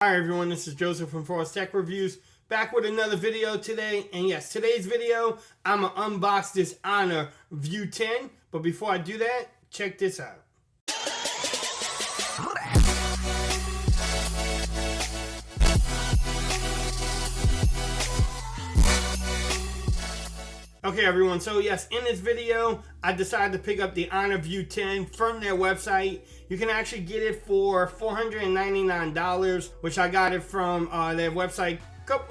Hi everyone, this is Joseph from Forest Tech Reviews, back with another video today. And yes, today's video, I'm going to unbox this Honor View10. But before I do that, check this out. Okay everyone, so yes, in this video, I decided to pick up the Honor View10 from their website. You can actually get it for $499, which I got it from their website.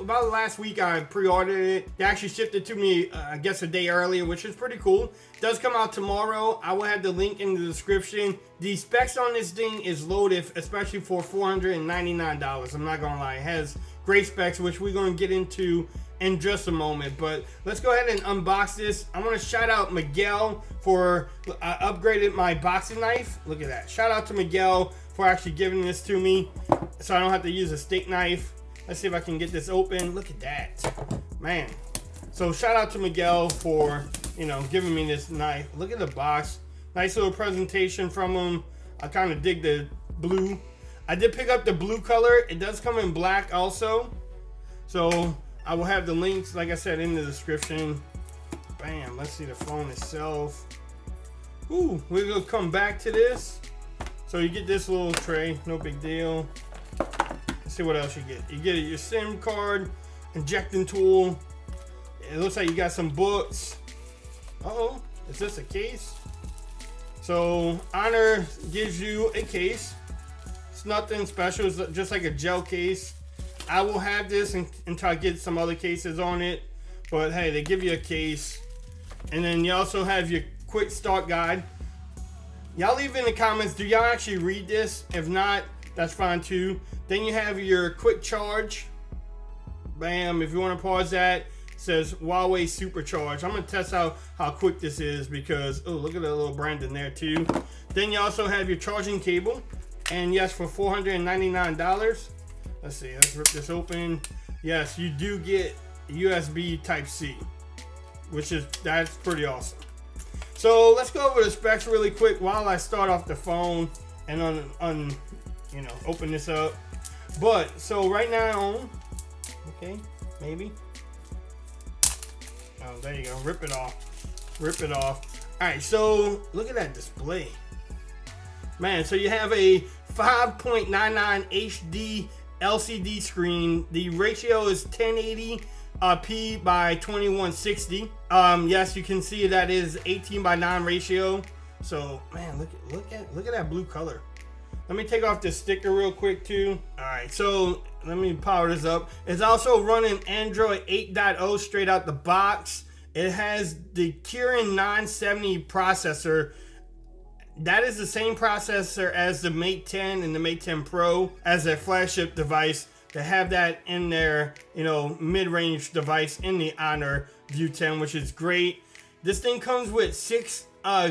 About last week I pre-ordered it. They actually shipped it to me, I guess a day earlier, which is pretty cool. It does come out tomorrow. I will have the link in the description. The specs on this thing is loaded, especially for $499. I'm not gonna lie, it has great specs, which we're gonna get into in just a moment. But let's go ahead and unbox this. I want to shout out Miguel for upgraded my boxing knife. Look at that. Shout out to Miguel for actually giving this to me so I don't have to use a steak knife. Let's see if I can get this open. Look at that, man. So shout out to Miguel for, you know, giving me this knife. Look at the box. Nice little presentation from him. I kind of dig the blue. I did pick up the blue color. It does come in black also, so I will have the links, like I said, in the description. Bam, let's see the phone itself. Ooh, we're gonna come back to this. So you get this little tray, no big deal. Let's see what else you get. You get your SIM card, injecting tool. It looks like you got some books. Uh-oh, is this a case? So Honor gives you a case. It's nothing special, it's just like a gel case. I will have this until I get some other cases on it, but hey, they give you a case. And then you also have your quick start guide. Y'all leave in the comments, do y'all actually read this? If not, that's fine too. Then you have your quick charge. Bam, if you want to pause that, it says Huawei Supercharge. I'm gonna test out how quick this is because, oh, look at the little brand in there too. Then you also have your charging cable. And yes, for $499. Let's see, let's rip this open. Yes, you do get USB Type-C, that's pretty awesome. So let's go over the specs really quick while I start off the phone and open this up. But so right now, okay, maybe. Oh, there you go. Rip it off. All right, so look at that display, man. So you have a 5.99 HD LCD screen. The ratio is 1080p by 2160. Yes, you can see that is 18:9 ratio. So man, look at that blue color. Let me take off this sticker real quick too. All right, so let me power this up. It's also running Android 8.0 straight out the box. It has the Kirin 970 processor. That is the same processor as the Mate 10 and the Mate 10 Pro as their flagship device. They have that in their, mid-range device in the Honor View10, which is great. This thing comes with 6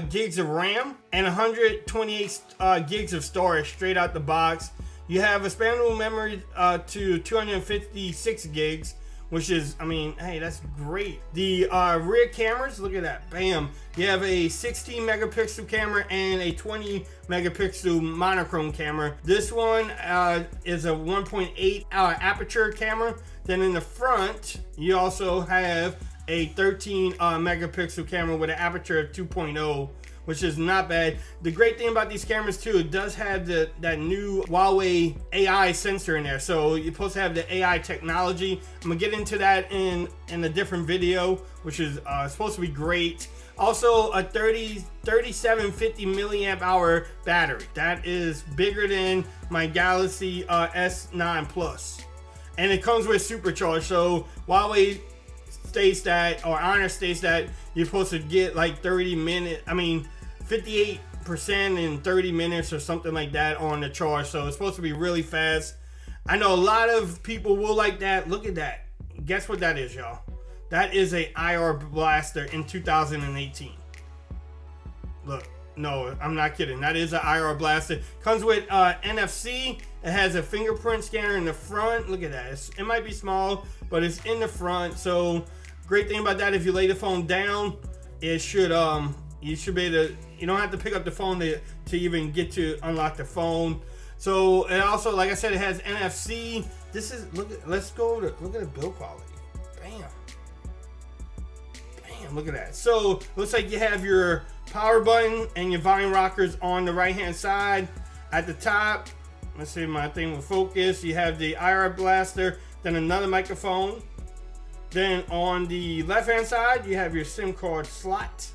gigs of RAM and 128 gigs of storage straight out the box. You have expandable memory to 256 gigs, which is, hey, that's great. The rear cameras, look at that, bam. You have a 16 megapixel camera and a 20 megapixel monochrome camera. This one is a 1.8 aperture camera. Then in the front, you also have a 13 megapixel camera with an aperture of 2.0, which is not bad. The great thing about these cameras too, it does have that new Huawei AI sensor in there. So you're supposed to have the AI technology. I'm gonna get into that in a different video, which is supposed to be great. Also a 3750 milliamp hour battery. That is bigger than my Galaxy S9 Plus. And it comes with supercharge. So Huawei states that, or Honor states that you're supposed to get like 58% in 30 minutes or something like that on the charge. So it's supposed to be really fast. I know a lot of people will like that. Look at that. Guess what that is, y'all? That is a IR blaster in 2018. Look, no, I'm not kidding. That is an IR blaster. Comes with NFC. It has a fingerprint scanner in the front. Look at that. It might be small, but it's in the front. So great thing about that, if you lay the phone down, it should you should be able to, you don't have to pick up the phone to even get to unlock the phone. So and also, like I said, it has NFC. This is look at look at the build quality. Bam, look at that. So looks like you have your power button and your volume rockers on the right hand side. At the top, let's see if my thing will focus. You have the IR blaster, then another microphone. Then on the left hand side, you have your SIM card slot.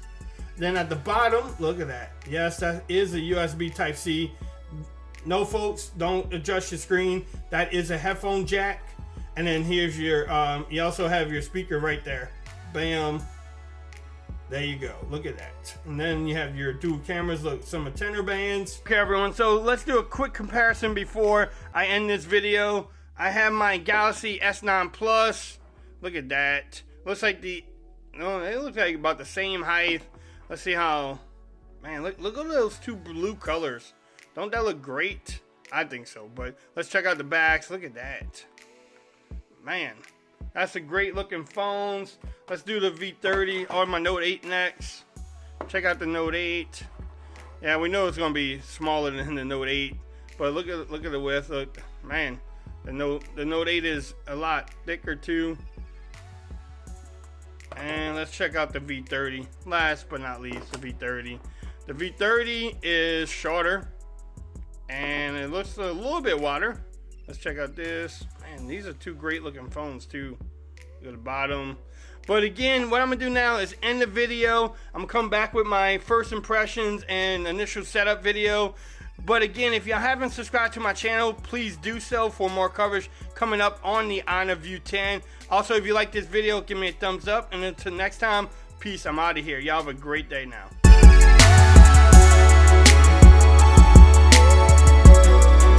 Then at the bottom, look at that. Yes, that is a USB Type-C. No, folks, don't adjust your screen. That is a headphone jack. And then here's your, you also have your speaker right there. Bam. There you go. Look at that. And then you have your dual cameras. Look, some antenna bands. Okay, everyone. So let's do a quick comparison before I end this video. I have my Galaxy S9 Plus. Look at that. Looks like it looks like about the same height. Let's see how, man, look at those two blue colors. Don't that look great? I think so, but let's check out the backs. Look at that. Man, that's a great looking phones. Let's do the V30 or my Note 8 next. Check out the Note 8. Yeah, we know it's gonna be smaller than the Note 8, but look at the width. Look, man, the Note 8 is a lot thicker too. And let's check out the V30. Last but not least, the V30. The V30 is shorter and it looks a little bit wider. Let's check out this. Man, these are two great looking phones too. Look at the bottom. But again, what I'm gonna do now is end the video. I'm gonna come back with my first impressions and initial setup video. But again, if you haven't subscribed to my channel, please do so for more coverage coming up on the Honor View10. Also, if you like this video, give me a thumbs up. And until next time, peace. I'm out of here. Y'all have a great day now.